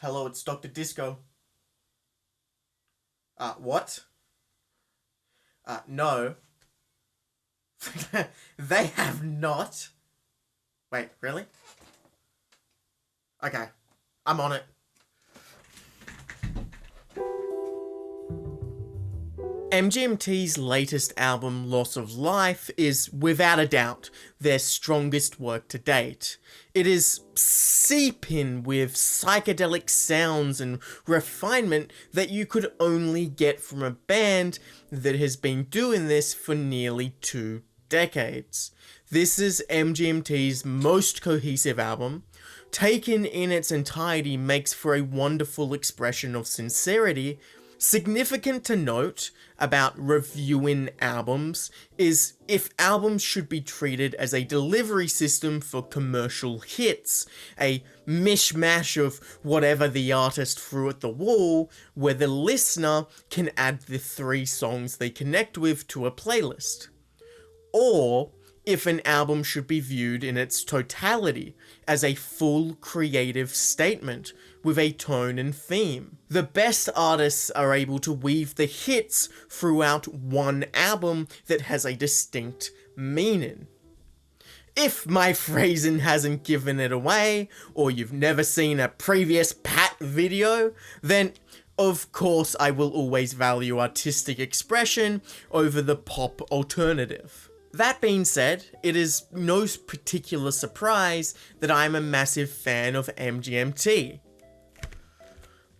Hello, it's Dr. Disco. What? No. They have not. Wait, really? Okay, I'm on it. MGMT's latest album, Loss of Life, is without a doubt their strongest work to date. It is seeping with psychedelic sounds and refinement that you could only get from a band that has been doing this for nearly 2 decades. This is MGMT's most cohesive album. Taken in its entirety makes for a wonderful expression of sincerity. Significant to note about reviewing albums is if albums should be treated as a delivery system for commercial hits, a mishmash of whatever the artist threw at the wall, where the listener can add the 3 songs they connect with to a playlist. Or if an album should be viewed in its totality as a full creative statement with a tone and theme. The best artists are able to weave the hits throughout one album that has a distinct meaning. If my phrasing hasn't given it away, or you've never seen a previous Pat video, then of course I will always value artistic expression over the pop alternative. That being said, it is no particular surprise that I'm a massive fan of MGMT.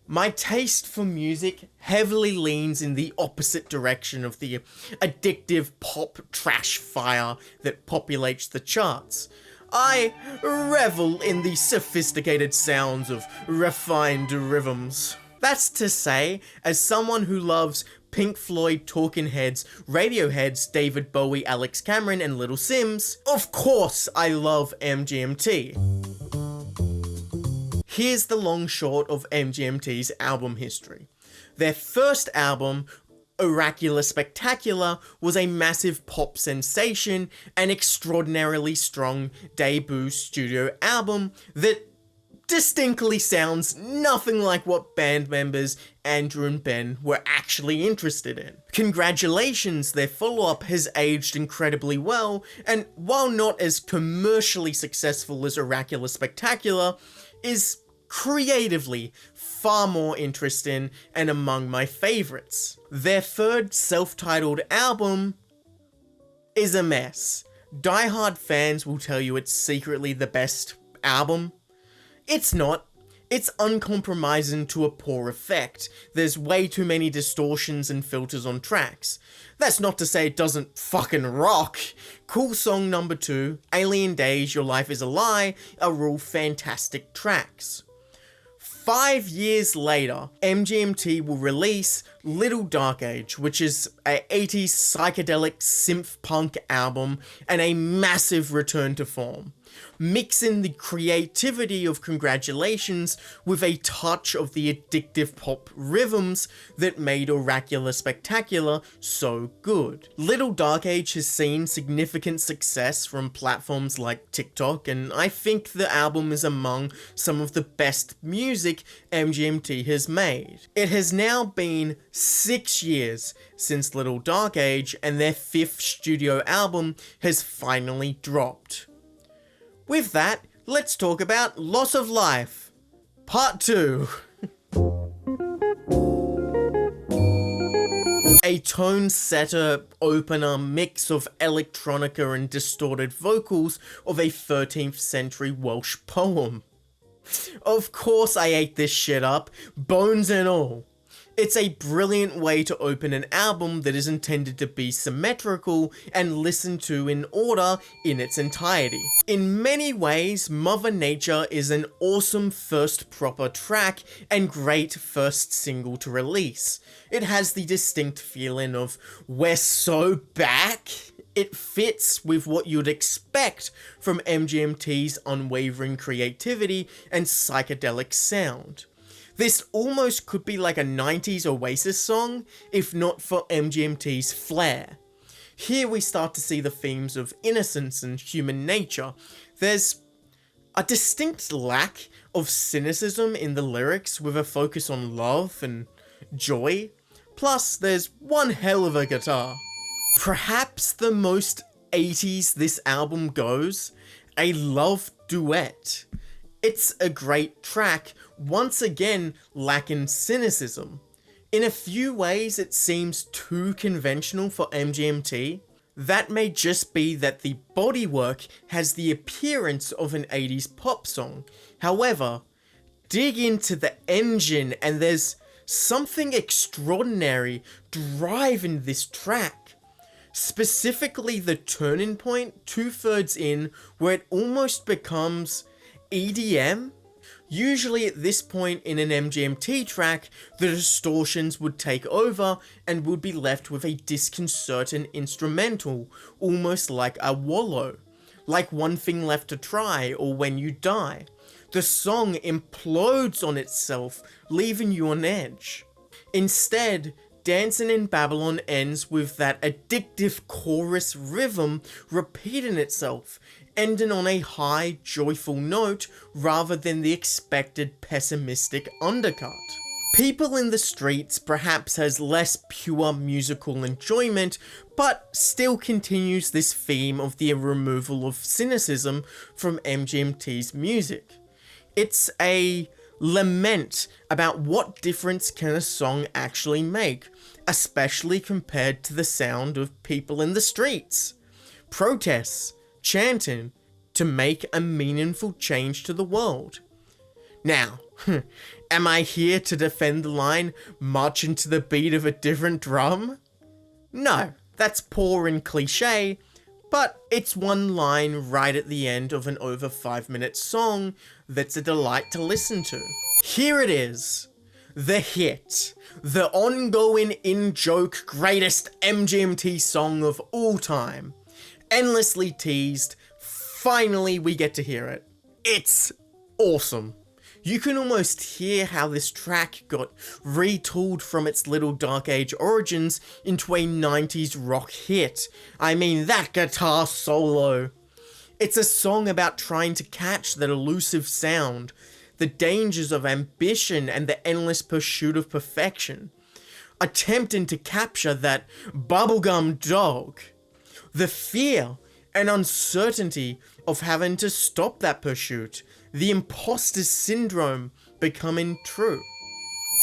My taste for music heavily leans in the opposite direction of the addictive pop trash fire that populates the charts. I revel in the sophisticated sounds of refined rhythms. That's to say, as someone who loves Pink Floyd, Talking Heads, Radiohead's, David Bowie, Alex Cameron, and Little Sims, of course I love MGMT. Here's the long short of MGMT's album history. Their first album, Oracular Spectacular, was a massive pop sensation, an extraordinarily strong debut studio album that distinctly sounds nothing like what band members Andrew and Ben were actually interested in. Congratulations, their follow-up has aged incredibly well, and while not as commercially successful as Oracular Spectacular, is creatively far more interesting and among my favourites. Their third self-titled album is a mess. Die-hard fans will tell you it's secretly the best album. It's not. It's uncompromising to a poor effect. There's way too many distortions and filters on tracks. That's not to say it doesn't fucking rock. Cool Song number 2, Alien Days, Your Life is a Lie are all fantastic tracks. 5 years later, MGMT will release Little Dark Age, which is a 80s psychedelic synth-punk album and a massive return to form, mixing the creativity of Congratulations with a touch of the addictive pop rhythms that made Oracular Spectacular so good. Little Dark Age has seen significant success from platforms like TikTok, and I think the album is among some of the best music MGMT has made. It has now been 6 years since Little Dark Age, and their 5th studio album has finally dropped. With that, let's talk about Loss of Life, Part 2. A tone-setter opener mix of electronica and distorted vocals of a 13th century Welsh poem. Of course I ate this shit up, bones and all. It's a brilliant way to open an album that is intended to be symmetrical and listened to in order in its entirety. In many ways, Mother Nature is an awesome first proper track and great first single to release. It has the distinct feeling of, we're so back. It fits with what you'd expect from MGMT's unwavering creativity and psychedelic sound. This almost could be like a 90s Oasis song, if not for MGMT's flair. Here we start to see the themes of innocence and human nature. There's A distinct lack of cynicism in the lyrics with a focus on love and joy, plus there's one hell of a guitar. Perhaps the most 80s this album goes, a love duet. It's a great track, once again lacking cynicism. In a few ways it seems too conventional for MGMT. That may just be that the bodywork has the appearance of an 80s pop song. However, dig into the engine and there's something extraordinary driving this track. Specifically the turning point 2/3 in where it almost becomes EDM. Usually at this point in an MGMT track, the distortions would take over and would be left with a disconcerting instrumental, almost like a wallow, like One Thing Left to Try or When You Die. The song implodes on itself, leaving you on edge. Instead, Dancing in Babylon ends with that addictive chorus rhythm repeating itself, ending on a high, joyful note rather than the expected pessimistic undercut. People in the Streets perhaps has less pure musical enjoyment, but still continues this theme of the removal of cynicism from MGMT's music. It's a lament about what difference can a song actually make, especially compared to the sound of people in the streets. Protests, chanting, to make a meaningful change to the world. Now, am I here to defend the line, marching to the beat of a different drum? No, that's poor and cliche, but it's one line right at the end of an over 5-minute song that's a delight to listen to. Here it is, the hit, the ongoing in-joke greatest MGMT song of all time. Endlessly teased, finally we get to hear it. It's awesome. You can almost hear how this track got retooled from its little dark age origins into a 90s rock hit. I mean, that guitar solo. It's a song about trying to catch that elusive sound, the dangers of ambition and the endless pursuit of perfection. Attempting to capture that bubblegum dog. The fear and uncertainty of having to stop that pursuit, the imposter syndrome becoming true.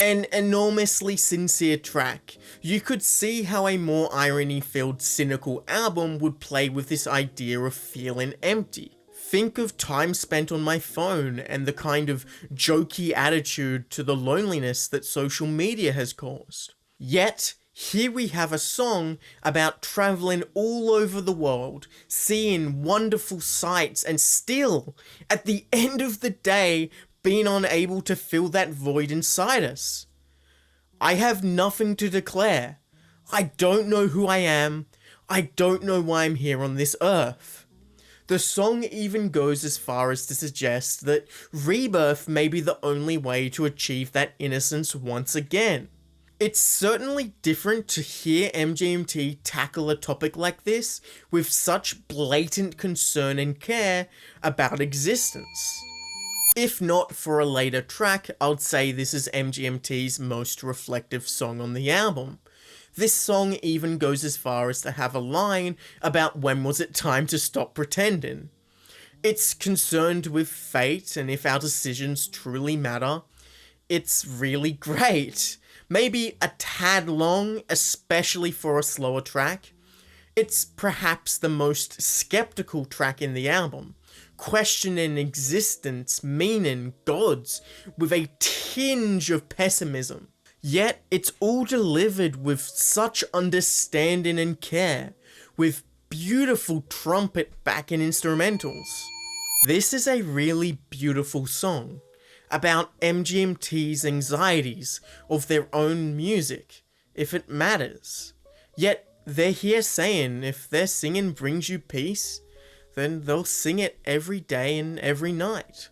An enormously sincere track. You could see how a more irony-filled cynical album would play with this idea of feeling empty. Think of time spent on my phone and the kind of jokey attitude to the loneliness that social media has caused. Yet, here we have a song about traveling all over the world, seeing wonderful sights, and still, at the end of the day, being unable to fill that void inside us. I have nothing to declare. I don't know who I am. I don't know why I'm here on this earth. The song even goes as far as to suggest that rebirth may be the only way to achieve that innocence once again. It's certainly different to hear MGMT tackle a topic like this with such blatant concern and care about existence. If not for a later track, I'd say this is MGMT's most reflective song on the album. This song even goes as far as to have a line about when was it time to stop pretending. It's concerned with fate and if our decisions truly matter. It's really great. Maybe a tad long, especially for a slower track. It's perhaps the most skeptical track in the album, questioning existence, meaning, gods, with a tinge of pessimism. Yet it's all delivered with such understanding and care, with beautiful trumpet backing instrumentals. This is a really beautiful song about MGMT's anxieties of their own music, if it matters. Yet they're here saying if their singing brings you peace, then they'll sing it every day and every night,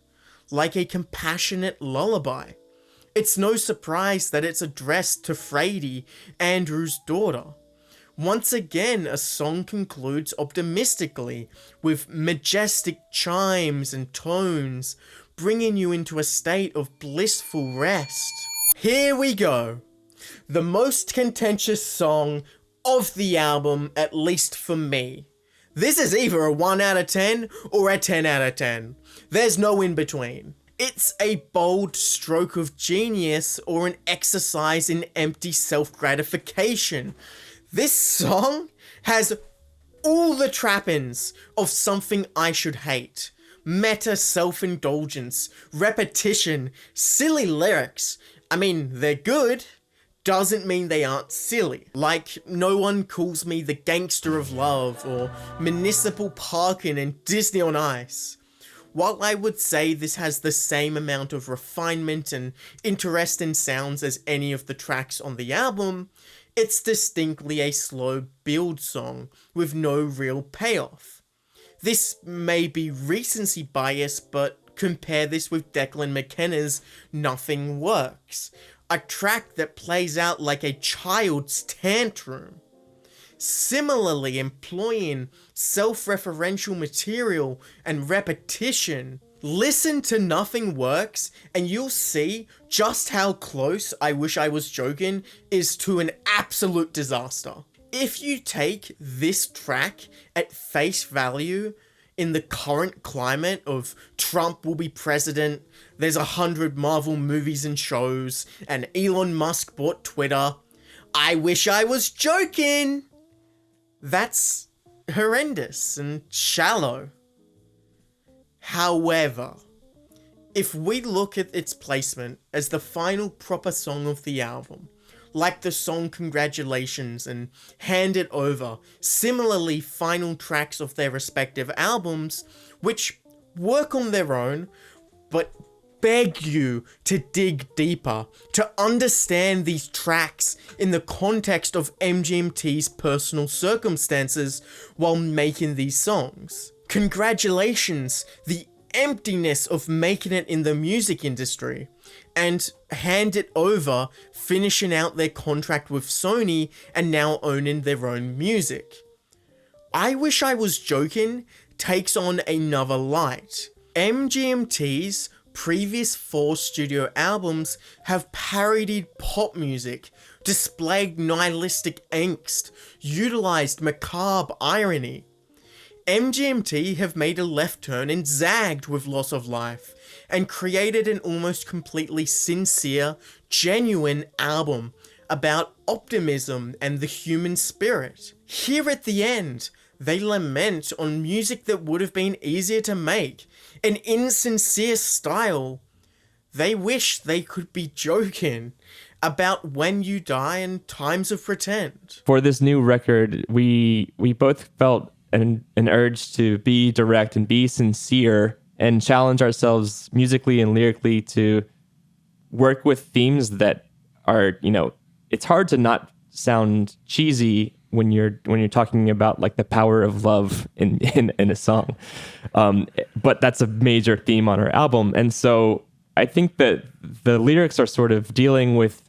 like a compassionate lullaby. It's no surprise that it's addressed to Phradie, Andrew's daughter. Once again, a song concludes optimistically, with majestic chimes and tones, bringing you into a state of blissful rest. Here we go. The most contentious song of the album, at least for me. This is either a 1 out of 10 or a 10 out of 10. There's no in between. It's a bold stroke of genius or an exercise in empty self-gratification. This song has all the trappings of something I should hate. Meta self-indulgence, repetition, silly lyrics. I mean, they're good, doesn't mean they aren't silly. Like, no one calls me the gangster of love or municipal parking and Disney on Ice. While I would say this has the same amount of refinement and interest in sounds as any of the tracks on the album, it's distinctly a slow build song with no real payoff. This may be recency bias, but compare this with Declan McKenna's Nothing Works, a track that plays out like a child's tantrum. Similarly, employing self-referential material and repetition, listen to Nothing Works and you'll see just how close I Wish I Was Joking is to an absolute disaster. If you take this track at face value, in the current climate of Trump will be president, there's 100 Marvel movies and shows, and Elon Musk bought Twitter, I wish I was joking! That's horrendous and shallow. However, if we look at its placement as the final proper song of the album, like the song Congratulations and Hand It Over, similarly final tracks of their respective albums, which work on their own, but beg you to dig deeper, to understand these tracks in the context of MGMT's personal circumstances while making these songs. Congratulations, the emptiness of making it in the music industry, and Hand It Over finishing out their contract with Sony and now owning their own music. I Wish I Was Joking takes on another light. MGMT's previous 4 studio albums have parodied pop music, displayed nihilistic angst, utilized macabre irony. MGMT have made a left turn and zagged with Loss of Life, and created an almost completely sincere, genuine album about optimism and the human spirit. Here at the end, they lament on music that would have been easier to make, an insincere style. They wish they could be joking about when you die and times of pretend. For this new record, we both felt an urge to be direct and be sincere and challenge ourselves musically and lyrically to work with themes that are, it's hard to not sound cheesy when you're talking about like the power of love in a song. But that's a major theme on our album. And so I think that the lyrics are sort of dealing with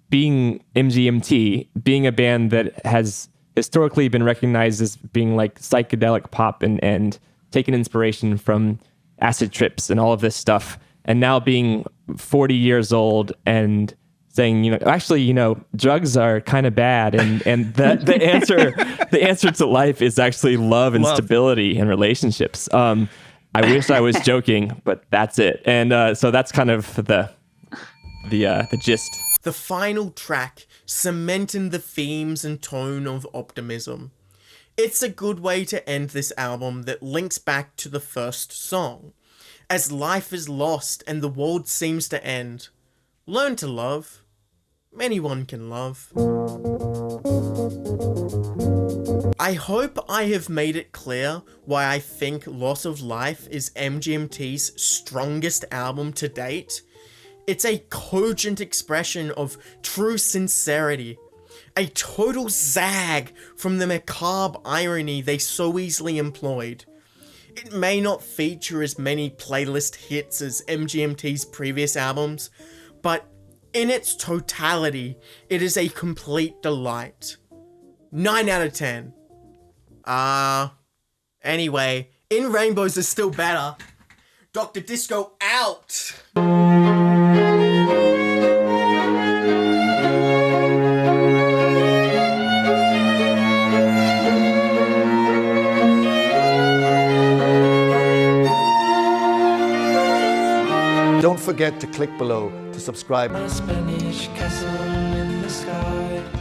being MGMT, being a band that has historically been recognized as being like psychedelic pop and taking inspiration from acid trips and all of this stuff, and now being 40 years old and saying, actually, drugs are kind of bad, and the answer to life is actually love and stability and relationships. I wish I was joking, but that's it. And so that's kind of the gist. The final track cementing the themes and tone of optimism. It's a good way to end this album that links back to the first song. As life is lost and the world seems to end, learn to love. Anyone can love. I hope I have made it clear why I think Loss of Life is MGMT's strongest album to date. It's a cogent expression of true sincerity, a total zag from the macabre irony they so easily employed. It may not feature as many playlist hits as MGMT's previous albums, but in its totality, it is a complete delight. 9 out of 10. Anyway, In Rainbows is still better. Dr. Disco out! Don't forget to click below to subscribe. My Spanish castle in the sky.